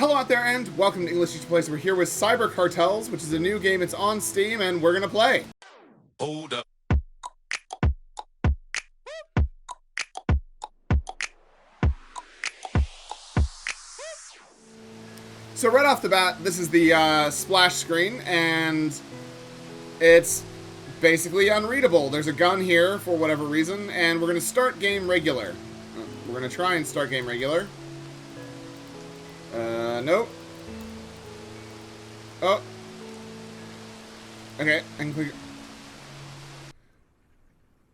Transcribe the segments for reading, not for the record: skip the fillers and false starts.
Hello out there and welcome to English Teacher Place. We're here with Cyber Cartels, which is a new game. It's on Steam and we're going to play. Hold up. So right off the bat, this is the splash screen and it's basically unreadable. There's a gun here for whatever reason and we're going to start game regular. We're going to try and start game regular. Nope. Oh. Okay, I can click.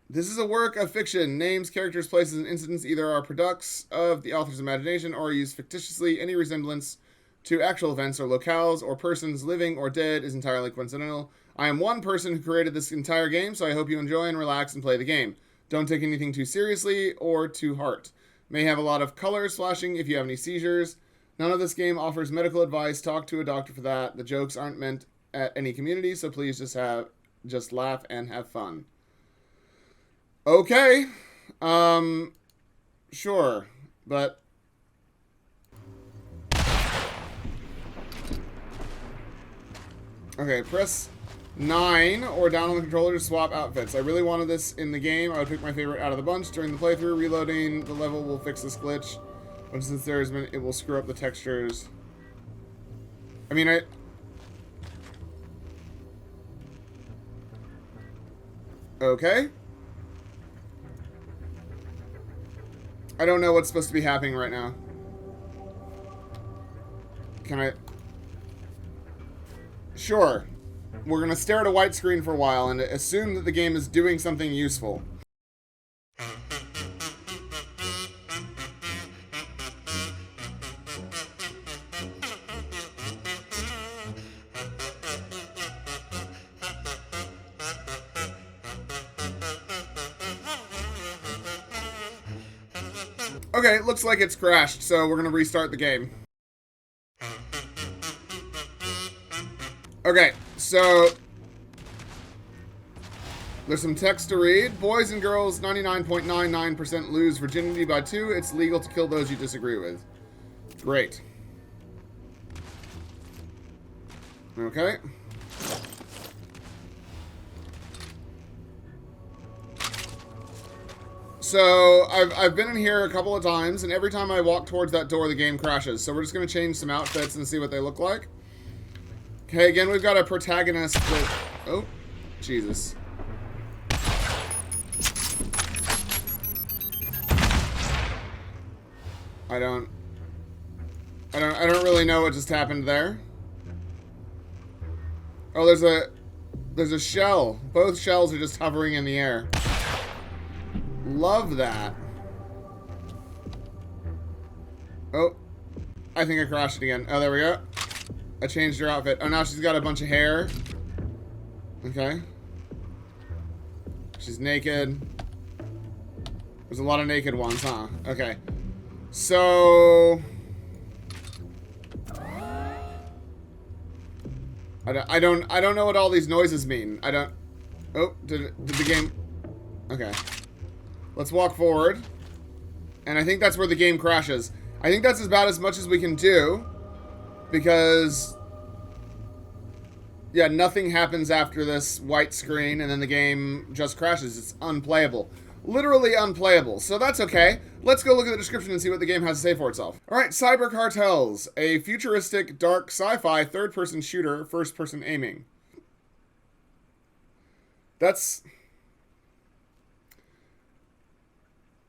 This is a work of fiction. Names, characters, places, and incidents either are products of the author's imagination or are used fictitiously. Any resemblance to actual events or locales or persons living or dead is entirely coincidental. I am one person who created this entire game, so I hope you enjoy and relax and play the game. Don't take anything too seriously or to heart. May have a lot of colors flashing if you have any seizures. None of this game offers medical advice. Talk to a doctor for that. The jokes aren't meant at any community, so please just laugh and have fun. Okay. Sure. But okay, press 9 or down on the controller to swap outfits. I really wanted this in the game. I would pick my favorite out of the bunch. During the playthrough, reloading the level will fix this glitch. But since there's been, it will screw up the textures. I mean, okay. I don't know what's supposed to be happening right now. Can I? Sure. We're gonna stare at a white screen for a while and assume that the game is doing something useful. Okay, looks like it's crashed, so we're gonna restart the game. Okay, so there's some text to read. Boys and girls, 99.99% lose virginity by 2. It's legal to kill those you disagree with. Great. Okay. So, I've been in here a couple of times, and every time I walk towards that door, the game crashes. So we're just going to change some outfits and see what they look like. Okay, again, we've got a protagonist that... Oh, Jesus. I don't really know what just happened there. Oh, there's a shell. Both shells are just hovering in the air. Love that. Oh, I think I crashed it again. Oh, there we go. I changed her outfit. Oh, now she's got a bunch of hair. Okay. She's naked. There's a lot of naked ones, huh? Okay. So... I don't know what all these noises mean. I don't... Oh, did the game... Okay. Let's walk forward. And I think that's where the game crashes. I think that's about as much as we can do. Because... yeah, nothing happens after this white screen and then the game just crashes. It's unplayable. Literally unplayable. So that's okay. Let's go look at the description and see what the game has to say for itself. Alright, Cyber Cartels. A futuristic, dark, sci-fi, third-person shooter, first-person aiming. That's...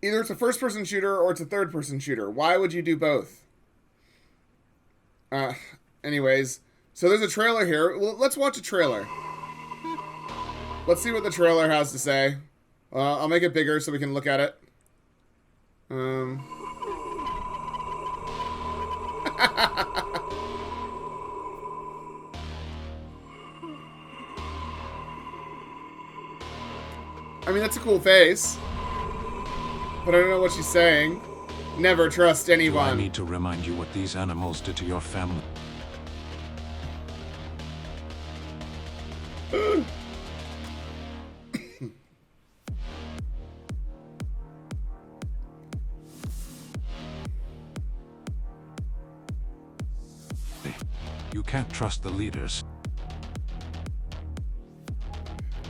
either it's a first-person shooter or it's a third-person shooter. Why would you do both? Anyways, so there's a trailer here. Let's watch a trailer. Let's see what the trailer has to say. I'll make it bigger so we can look at it. I mean, that's a cool face. But I don't know what she's saying. Never trust anyone. I need to remind you what these animals did to your family. You can't trust the leaders.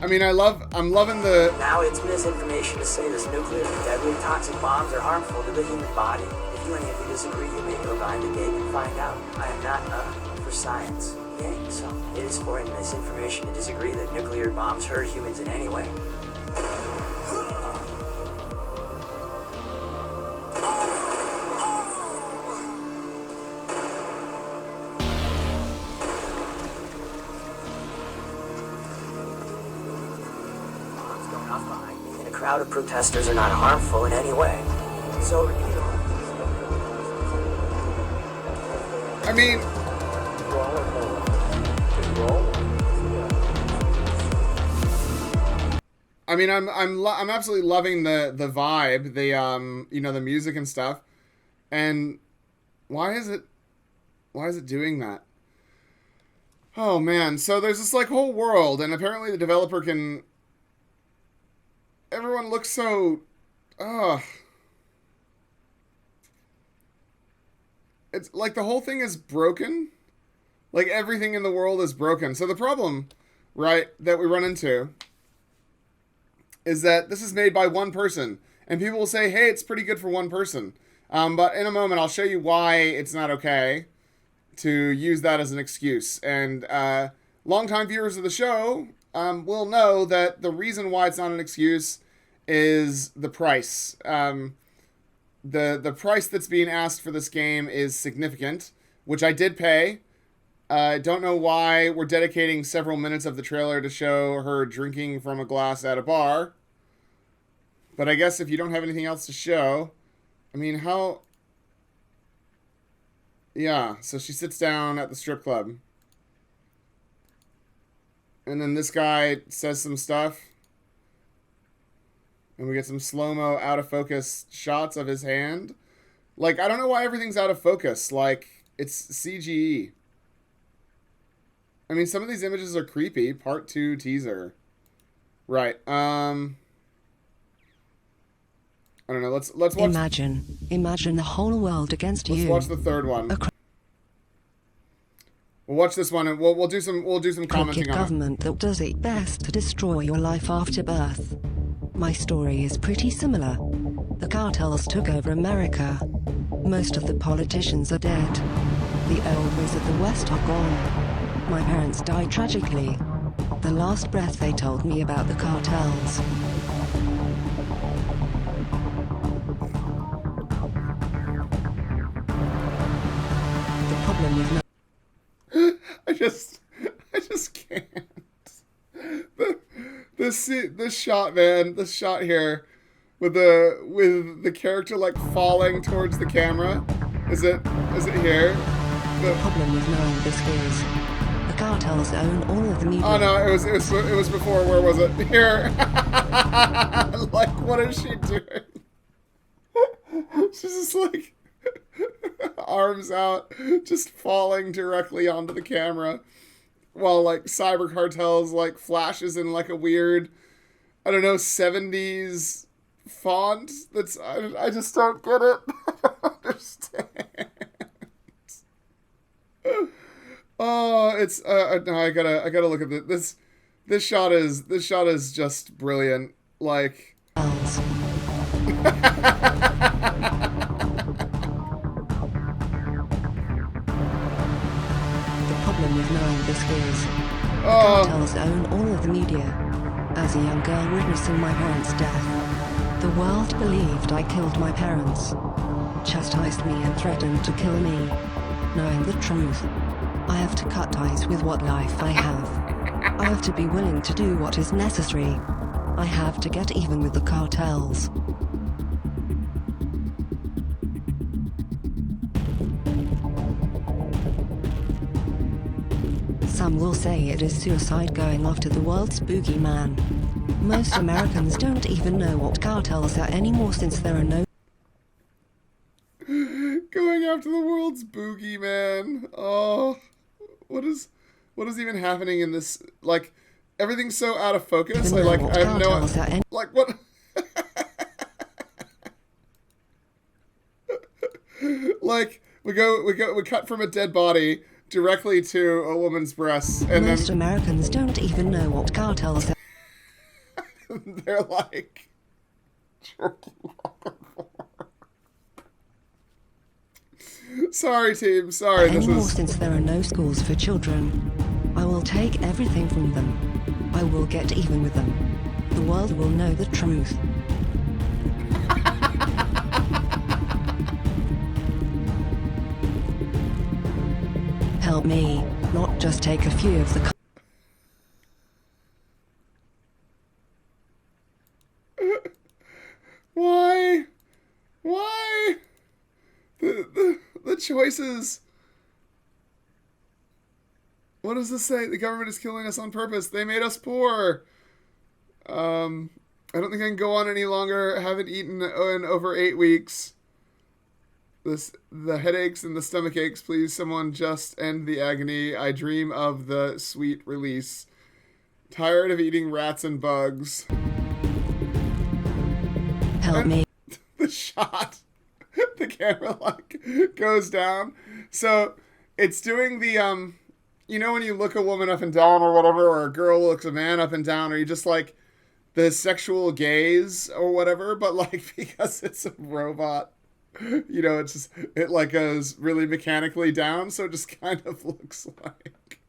I mean, I'm loving the... Now it's misinformation to say this nuclear deadly toxic bombs are harmful to the human body. If you any of you disagree, you may go behind the gate and find out. I am not for science. Yay, so it is for misinformation to disagree that nuclear bombs hurt humans in any way. A crowd of protesters are not harmful in any way. So, I mean... I'm absolutely loving the vibe, the the music and stuff. And why is it doing that? Oh man, so there's this like whole world, and apparently the developer can... Everyone looks so... It's like the whole thing is broken. Like everything in the world is broken. So the problem, right, that we run into is that this is made by one person. And people will say, hey, it's pretty good for one person. But in a moment, I'll show you why it's not okay to use that as an excuse. And longtime viewers of the show will know that the reason why it's not an excuse is the price. The price that's being asked for this game is significant, which I did pay. I don't know why we're dedicating several minutes of the trailer to show her drinking from a glass at a bar. But I guess if you don't have anything else to show... I mean, how... Yeah, so she sits down at the strip club. And then this guy says some stuff. And we get some slow-mo, out-of-focus shots of his hand. Like, I don't know why everything's out of focus. Like, it's CGE. I mean, some of these images are creepy. Part 2 teaser. Right. I don't know. Let's watch... Imagine the whole world against you. Let's watch the third one. We'll watch this one, and we'll do some commenting on it. Government that does its best to destroy your life after birth. My story is pretty similar. The cartels took over America. Most of the politicians are dead. The old ways of the West are gone. My parents died tragically. The last breath they told me about the cartels. The problem with I just can't. This shot, man. This shot here, with the character like falling towards the camera. Is it here? The problem with knowing this is the cartels own all of the media. Oh no, it was before. Where was it? Here. Like, what is she doing? She's just like arms out, just falling directly onto the camera, while like Cyber Cartels like flashes in like a weird, I don't know, 70s font. That's I just don't get it. I don't understand. Oh, it's no, I gotta look at this. This shot is just brilliant. Like. With knowing this is the cartels own all of the media. As a young girl witnessing my parents' death, the world believed I killed my parents, chastised me and threatened to kill me. Knowing the truth, I have to cut ties with what life I have. I have to be willing to do what is necessary. I have to get even with the cartels. Some will say it is suicide going after the world's boogeyman. Most Americans don't even know what cartels are anymore since there are no... Going after the world's boogeyman. Oh, what is even happening in this? Like, everything's so out of focus. I have no... Like, what... Like, we cut from a dead body directly to a woman's breasts, and Most Americans don't even know what cartels are. they're like, sorry, team. Sorry. Anymore, since there are no schools for children. I will take everything from them. I will get even with them. The world will know the truth. Help me, not just take a few of the. Why? Why? The choices. What does this say? The government is killing us on purpose. They made us poor. I don't think I can go on any longer. I haven't eaten in over 8 weeks. The headaches and the stomach aches. Please, someone just end the agony. I dream of the sweet release. Tired of eating rats and bugs. Help me. The shot. The camera like goes down. So it's doing the you know when you look a woman up and down or whatever, or a girl looks a man up and down, or you just like the sexual gaze or whatever, but like because it's a robot, you know, it like goes really mechanically down, so it just kind of looks like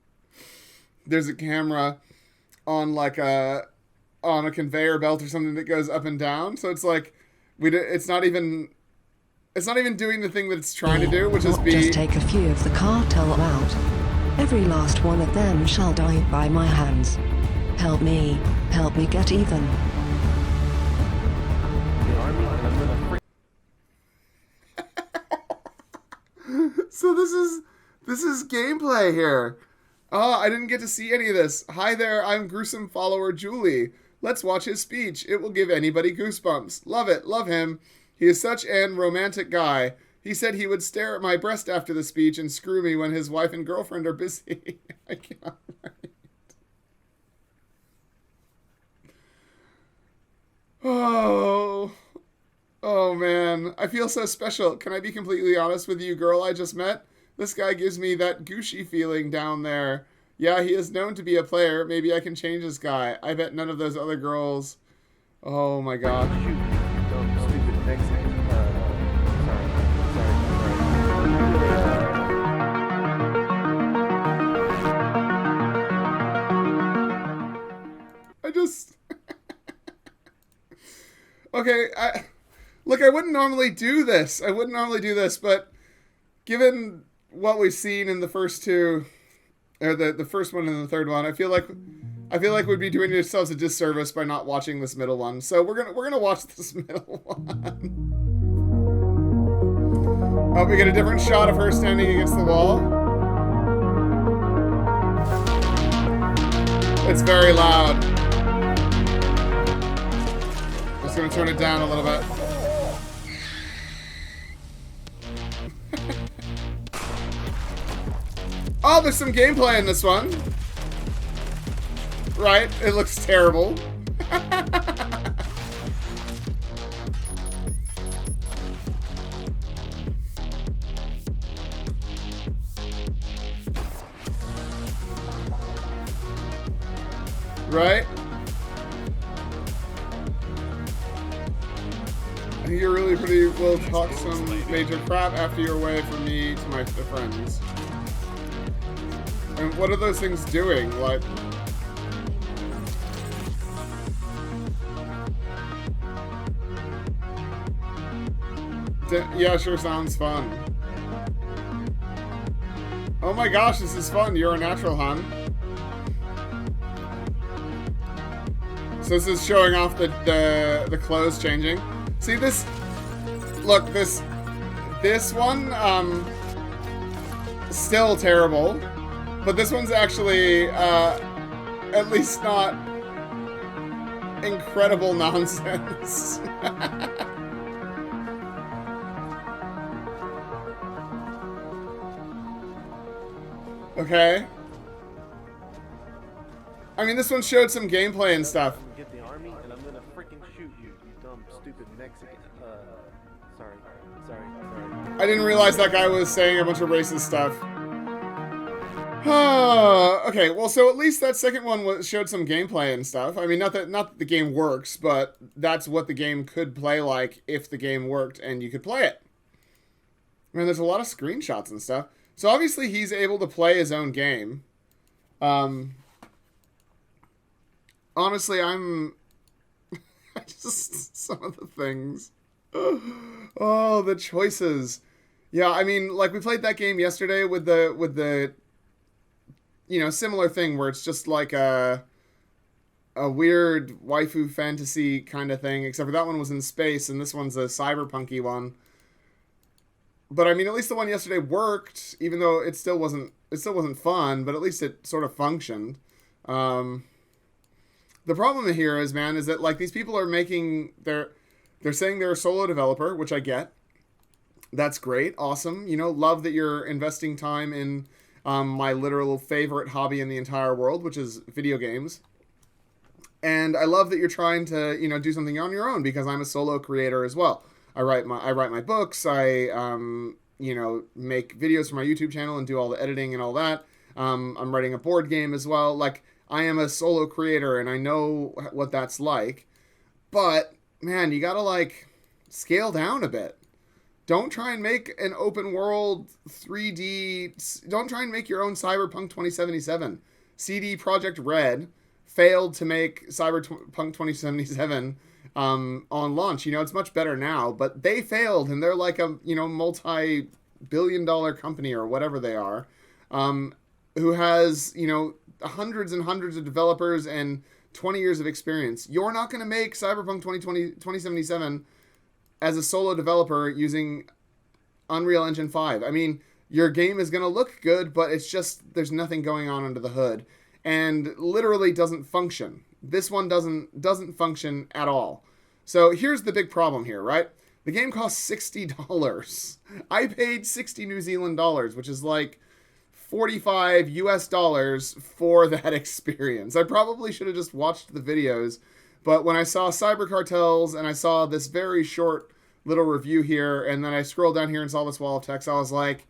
there's a camera on like a conveyor belt or something that goes up and down. So it's like it's not even doing the thing that it's trying to do, which is just take a few of the cartel out. Every last one of them shall die by my hands. Help me get even. So this is gameplay here. Oh, I didn't get to see any of this. Hi there, I'm gruesome follower Julie. Let's watch his speech. It will give anybody goosebumps. Love it, love him. He is such an romantic guy. He said he would stare at my breast after the speech and screw me when his wife and girlfriend are busy. I can't write. Oh man, I feel so special. Can I be completely honest with you, girl I just met? This guy gives me that Gucci feeling down there. Yeah, he is known to be a player. Maybe I can change this guy. I bet none of those other girls. Oh my god. I just... Okay, Look, I wouldn't normally do this. But given what we've seen in the first two, or the first one and the third one, I feel like we'd be doing ourselves a disservice by not watching this middle one. So we're gonna watch this middle one. Oh, we get a different shot of her standing against the wall. It's very loud. I'm just gonna turn it down a little bit. Oh, there's some gameplay in this one. Right, it looks terrible. Right? I think you're really pretty. We'll talk some major crap after you're away from me to my friends. And what are those things doing? Like... Yeah, sure sounds fun. Oh my gosh, this is fun. You're a natural, hon. So this is showing off the clothes changing. See this? Look, this one, still terrible. But this one's actually, at least not incredible nonsense. Okay. I mean, this one showed some gameplay and stuff. Get the army, and I'm gonna freaking shoot you, you dumb, stupid Mexican. Sorry. I didn't realize that guy was saying a bunch of racist stuff. Okay, well, so at least that second one showed some gameplay and stuff. I mean, not that the game works, but that's what the game could play like if the game worked and you could play it. I mean, there's a lot of screenshots and stuff. So obviously he's able to play his own game. Honestly, I'm just some of the things. Oh, the choices. Yeah, I mean, like we played that game yesterday with the similar thing where it's just like a weird waifu fantasy kind of thing, except for that one was in space and this one's a cyberpunky one. But I mean, at least the one yesterday worked, even though it still wasn't fun, but at least it sort of functioned. The problem here is that like these people are they're saying they're a solo developer, which I get. That's great, awesome. Love that you're investing time in my literal favorite hobby in the entire world, which is video games. And I love that you're trying to, do something on your own, because I'm a solo creator as well. I write my books. I make videos for my YouTube channel and do all the editing and all that. I'm writing a board game as well. Like, I am a solo creator and I know what that's like. But man, you gotta like scale down a bit. Don't try and make an open world 3D. Don't try and make your own Cyberpunk 2077. CD Projekt Red failed to make Cyberpunk 2077 on launch. It's much better now, but they failed, and they're like a multi-billion-dollar company or whatever they are, who has hundreds and hundreds of developers and 20 years of experience. You're not going to make Cyberpunk 2077 as a solo developer using Unreal Engine 5. I mean, your game is going to look good, but it's just there's nothing going on under the hood, and literally doesn't function. This one doesn't function at all. So here's the big problem here, right? The game costs $60. I paid 60 New Zealand dollars, which is like 45 US dollars for that experience. I probably should have just watched the videos, but when I saw Cyber Cartels and I saw this very short little review here, and then I scrolled down here and saw this wall of text, I was like,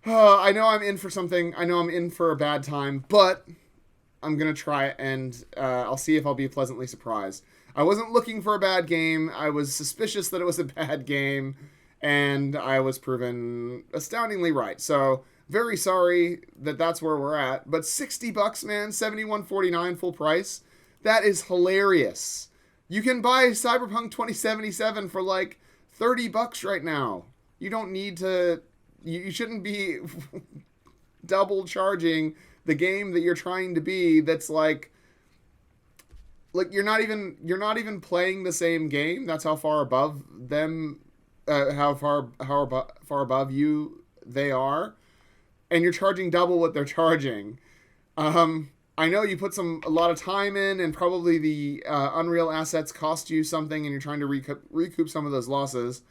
I know I'm in for something. I know I'm in for a bad time, but I'm going to try it, and I'll see if I'll be pleasantly surprised. I wasn't looking for a bad game. I was suspicious that it was a bad game, and I was proven astoundingly right. So, very sorry that that's where we're at. But $60, man, $71.49 full price. That is hilarious. You can buy Cyberpunk 2077 for like $30 right now. You don't need to... You shouldn't be double charging the game that you're trying to be. That's like you're not even playing the same game. That's how far above them, how far above you they are, and you're charging double what they're charging. I know you put a lot of time in, and probably the Unreal assets cost you something, and you're trying to recoup some of those losses,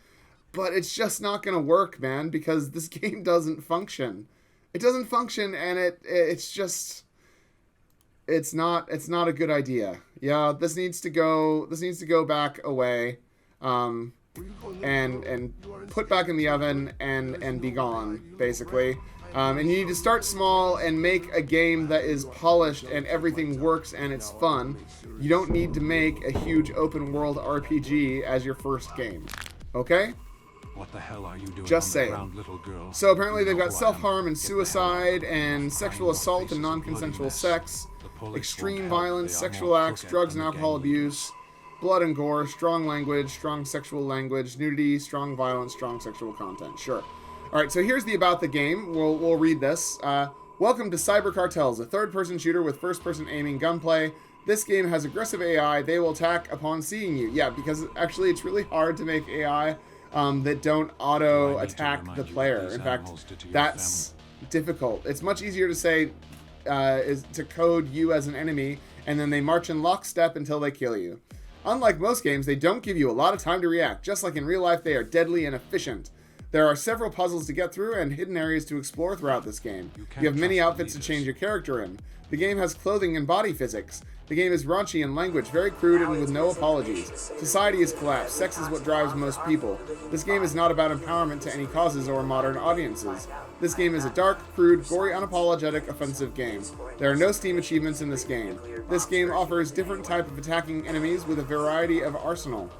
but it's just not going to work, man, because this game doesn't function. It doesn't function, and it's not a good idea. Yeah, this needs to go back away, and put back in the oven and be gone, basically. And you need to start small and make a game that is polished and everything works and it's fun. You don't need to make a huge open world RPG as your first game. Okay? What the hell are you doing? Just on the saying. ground, little girl? So apparently they've got You know who I self-harm am. and Get the hell suicide out. and sexual assault and non-consensual sex, The police extreme won't help. violence, They are sexual more acts, crooked drugs than and the alcohol gang leaders. abuse, blood and gore, strong language, strong sexual language, nudity, strong violence, strong sexual content. Sure. All right, so here's the about the game. We'll read this. Welcome to Cyber Cartels, a third-person shooter with first-person aiming gunplay. This game has aggressive AI. They will attack upon seeing you. Yeah, because actually it's really hard to make AI that don't auto-attack the player. In fact, that's difficult. It's much easier to say, is to code you as an enemy, and then they march in lockstep until they kill you. Unlike most games, they don't give you a lot of time to react. Just like in real life, they are deadly and efficient. There are several puzzles to get through and hidden areas to explore throughout this game. You have many outfits to change your character in. The game has clothing and body physics. The game is raunchy in language, very crude and with no apologies. Society has collapsed. Sex is what drives most people. This game is not about empowerment to any causes or modern audiences. This game is a dark, crude, gory, unapologetic, offensive game. There are no Steam achievements in this game. This game offers different type of attacking enemies with a variety of arsenal.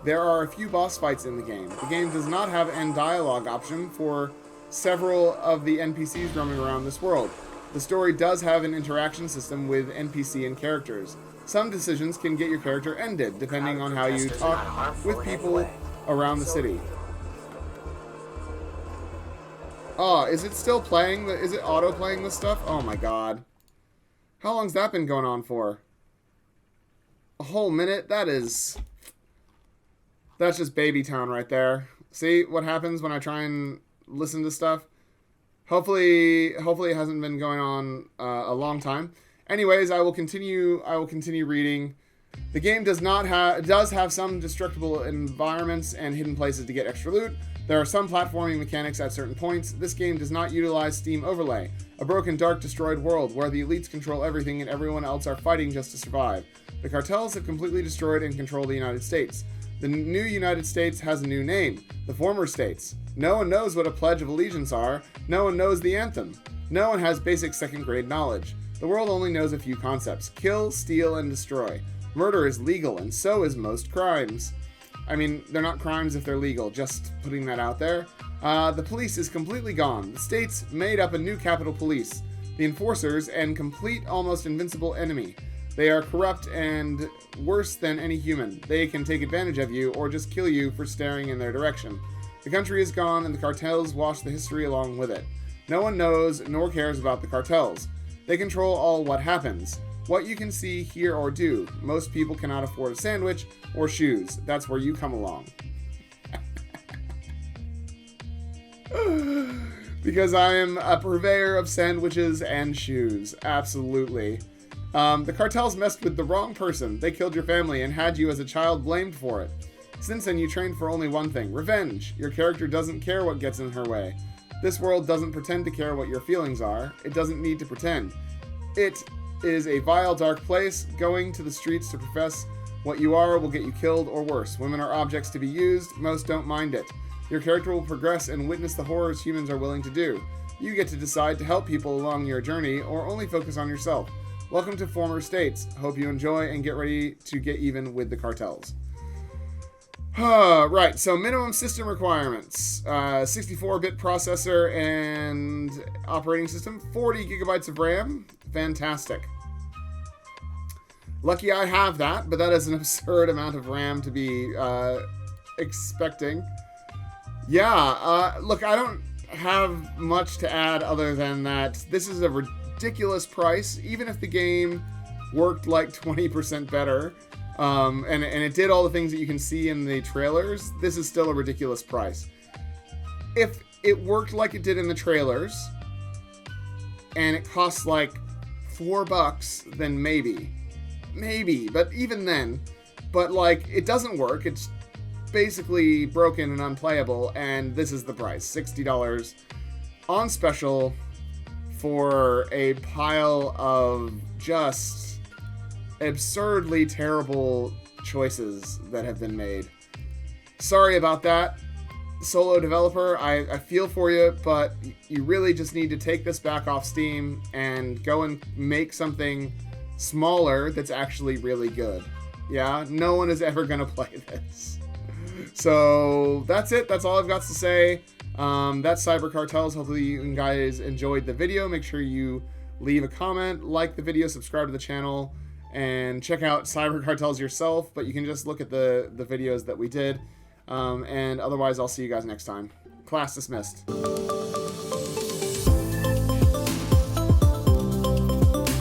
There are a few boss fights in the game. The game does not have an end dialogue option for several of the NPCs roaming around this world. The story does have an interaction system with NPC and characters. Some decisions can get your character ended, depending on how you talk with people around the city. Oh, is it still playing? Is it auto-playing this stuff? Oh my god. How long's that been going on for? A whole minute? That's just baby town right there. See what happens when I try and listen to stuff? Hopefully it hasn't been going on a long time. Anyways, I will continue reading. The game does have some destructible environments and hidden places to get extra loot. There are some platforming mechanics at certain points. This game does not utilize Steam Overlay, a broken, dark, destroyed world where the elites control everything and everyone else are fighting just to survive. The cartels have completely destroyed and controlled the United States. The new United States has a new name, the former states. No one knows what a Pledge of Allegiance are. No one knows the anthem. No one has basic second-grade knowledge. The world only knows a few concepts: kill, steal, and destroy. Murder is legal, and so is most crimes. I mean, they're not crimes if they're legal, just putting that out there. The police is completely gone. The states made up a new Capitol Police. The enforcers and complete, almost invincible enemy. They are corrupt and worse than any human. They can take advantage of you or just kill you for staring in their direction. The country is gone and the cartels wash the history along with it. No one knows nor cares about the cartels. They control all what happens, what you can see, hear, or do. Most people cannot afford a sandwich or shoes. That's where you come along. Because I am a purveyor of sandwiches and shoes. Absolutely. The cartels messed with the wrong person. They killed your family and had you as a child blamed for it. Since then, you trained for only one thing: revenge. Your character doesn't care what gets in her way. This world doesn't pretend to care what your feelings are. It doesn't need to pretend. It is a vile, dark place. Going to the streets to profess what you are will get you killed or worse. Women are objects to be used. Most don't mind it. Your character will progress and witness the horrors humans are willing to do. You get to decide to help people along your journey or only focus on yourself. Welcome to Former States. Hope you enjoy and get ready to get even with the cartels. Right, so minimum system requirements. 64-bit processor and operating system. 40 gigabytes of RAM. Fantastic. Lucky I have that, but that is an absurd amount of RAM to be expecting. Yeah, look, I don't have much to add other than that this is a ridiculous price. Even if the game worked like 20% better, and it did all the things that you can see in the trailers, this is still a ridiculous price. If it worked like it did in the trailers, and it costs like $4, then maybe, but even then, but like, it doesn't work. It's basically broken and unplayable, and this is the price, $60 on special for a pile of just absurdly terrible choices that have been made. Sorry about that, solo developer. I feel for you, but you really just need to take this back off Steam and go and make something smaller that's actually really good. Yeah, no one is ever gonna play this. So that's it. That's all I've got to say. That's Cyber Cartels. Hopefully you guys enjoyed the video. Make sure you leave a comment, like the video, subscribe to the channel, and check out Cyber Cartels yourself. But you can just look at the videos that we did. And otherwise, I'll see you guys next time. Class dismissed.